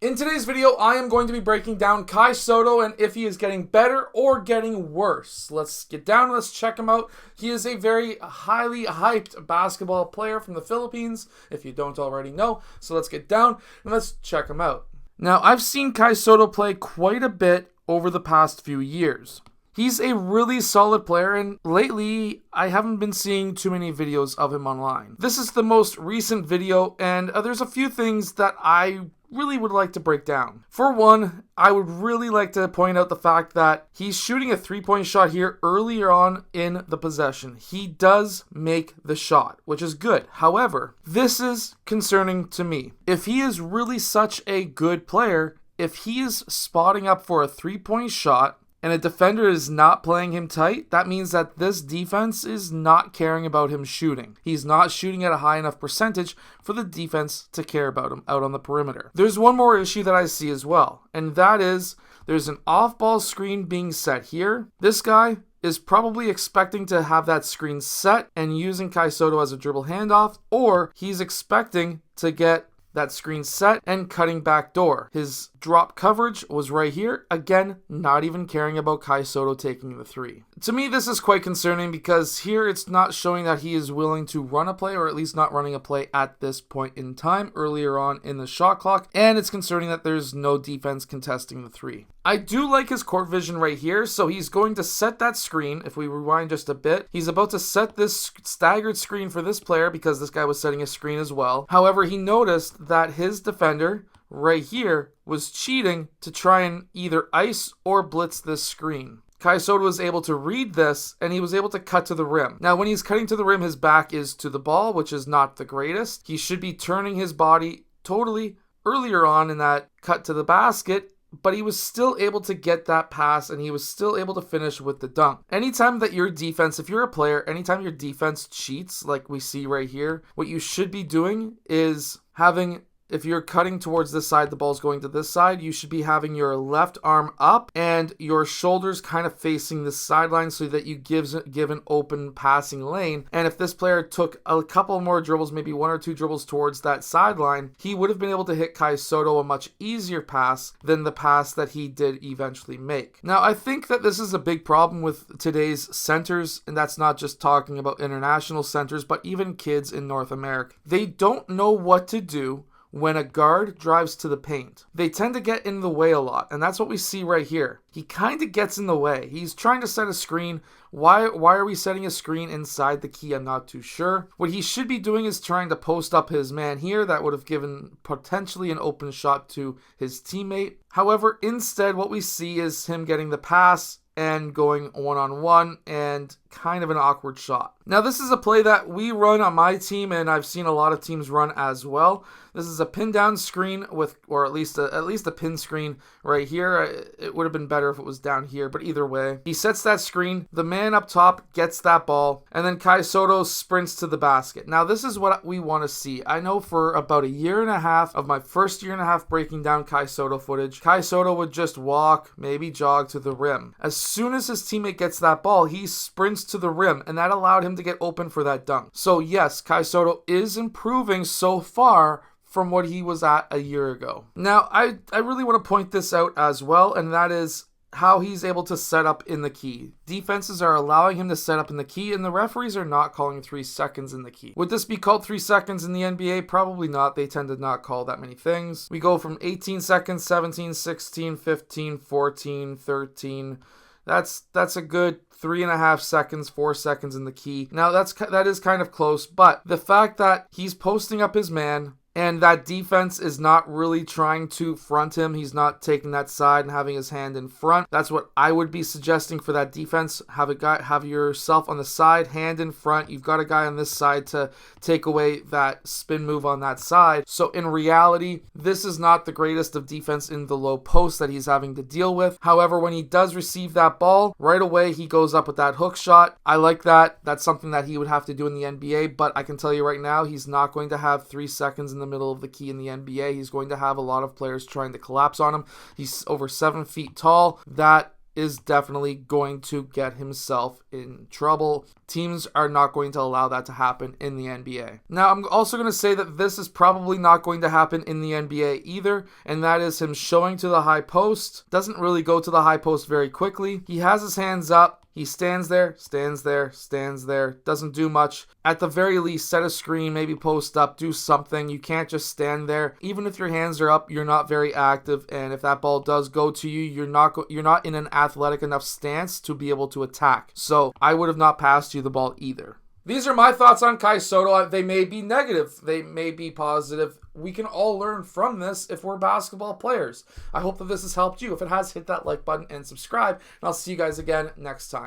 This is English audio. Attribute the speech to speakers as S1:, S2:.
S1: In today's video, I am going to be breaking down Kai Sotto and if he is getting better or getting worse. Let's get down, let's check him out. He is a very highly hyped basketball player from the Philippines, if you don't already know. So let's get down and let's check him out. Now, I've seen Kai Sotto play quite a bit over the past few years. He's a really solid player, and lately, I haven't been seeing too many videos of him online. This is the most recent video, and there's a few things that I really would like to break down. For one, I would really like to point out the fact that he's shooting a three-point shot here earlier on in the possession. He does make the shot, which is good. However, this is concerning to me. If he is really such a good player, if he is spotting up for a three-point shot, and a defender is not playing him tight, that means that this defense is not caring about him shooting. He's not shooting at a high enough percentage for the defense to care about him out on the perimeter. There's one more issue that I see as well, and that is there's an off-ball screen being set here. This guy is probably expecting to have that screen set and using Kai Sotto as a dribble handoff, or he's expecting to get that screen set and cutting back door. His drop coverage was right here. Again, not even caring about Kai Sotto taking the three. To me, this is quite concerning because here it's not showing that he is willing to run a play, or at least not running a play at this point in time earlier on in the shot clock. And it's concerning that there's no defense contesting the three. I do like his court vision right here. So he's going to set that screen. If we rewind just a bit, he's about to set this staggered screen for this player because this guy was setting a screen as well. However, he noticed that his defender right here was cheating to try and either ice or blitz this screen. Kai Sotto was able to read this, and he was able to cut to the rim. Now, when he's cutting to the rim, his back is to the ball, which is not the greatest. He should be turning his body totally earlier on in that cut to the basket, but he was still able to get that pass, and he was still able to finish with the dunk. Anytime that your defense, if you're a player, anytime your defense cheats, like we see right here, what you should be doing is having, if you're cutting towards this side, the ball's going to this side, you should be having your left arm up and your shoulders kind of facing the sideline so that you give an open passing lane. And if this player took a couple more dribbles, maybe one or two dribbles towards that sideline, he would have been able to hit Kai Sotto a much easier pass than the pass that he did eventually make. Now, I think that this is a big problem with today's centers, and that's not just talking about international centers, but even kids in North America. They don't know what to do when a guard drives to the paint. They tend to get in the way a lot, and that's what we see right here. He kind of gets in the way. He's trying to set a screen. Why are we setting a screen inside the key? I'm not too sure. What he should be doing is trying to post up his man here. That would have given potentially an open shot to his teammate. However, instead, what we see is him getting the pass and going one-on-one and kind of an awkward shot. Now, this is a play that we run on my team, and I've seen a lot of teams run as well. This is a pin down screen with, or at least a pin screen right here. It would have been better if it was down here, but either way, he sets that screen. The man up top gets that ball, and then Kai Sotto sprints to the basket. Now, this is what we want to see. I know for about a year and a half of my first year and a half breaking down Kai Sotto footage, Kai Sotto would just walk, maybe jog to the rim. As soon as his teammate gets that ball, he sprints to the rim, and that allowed him to get open for that dunk. So yes, Kai Sotto is improving so far from what he was at a year ago. Now, I really want to point this out as well, and that is how he's able to set up in the key. Defenses are allowing him to set up in the key, and the referees are not calling 3 seconds in the key. Would this be called 3 seconds in the NBA? Probably not. They tend to not call that many things. We go from 18 seconds, 17, 16, 15, 14, 13. That's a good 3.5 seconds, 4 seconds in the key. Now, that is kind of close, but the fact that he's posting up his man, and that defense is not really trying to front him. He's not taking that side and having his hand in front. That's what I would be suggesting for that defense. Have yourself on the side, hand in front. You've got a guy on this side to take away that spin move on that side. So in reality, this is not the greatest of defense in the low post that he's having to deal with. However, when he does receive that ball, right away he goes up with that hook shot. I like that. That's something that he would have to do in the NBA, but I can tell you right now, he's not going to have 3 seconds in the middle of the key in the NBA. He's going to have a lot of players trying to collapse on him. He's over 7 feet tall. That is definitely going to get himself in trouble. Teams are not going to allow that to happen in the NBA. Now, I'm also going to say that this is probably not going to happen in the NBA either, and that is him showing to the high post. Doesn't really go to the high post very quickly. He has his hands up. He stands there, doesn't do much. At the very least, set a screen, maybe post up, do something. You can't just stand there. Even if your hands are up, you're not very active, and if that ball does go to you, you're not in an athletic enough stance to be able to attack. So I would have not passed you the ball either. These are my thoughts on Kai Sotto. They may be negative. They may be positive. We can all learn from this if we're basketball players. I hope that this has helped you. If it has, hit that like button and subscribe. And I'll see you guys again next time.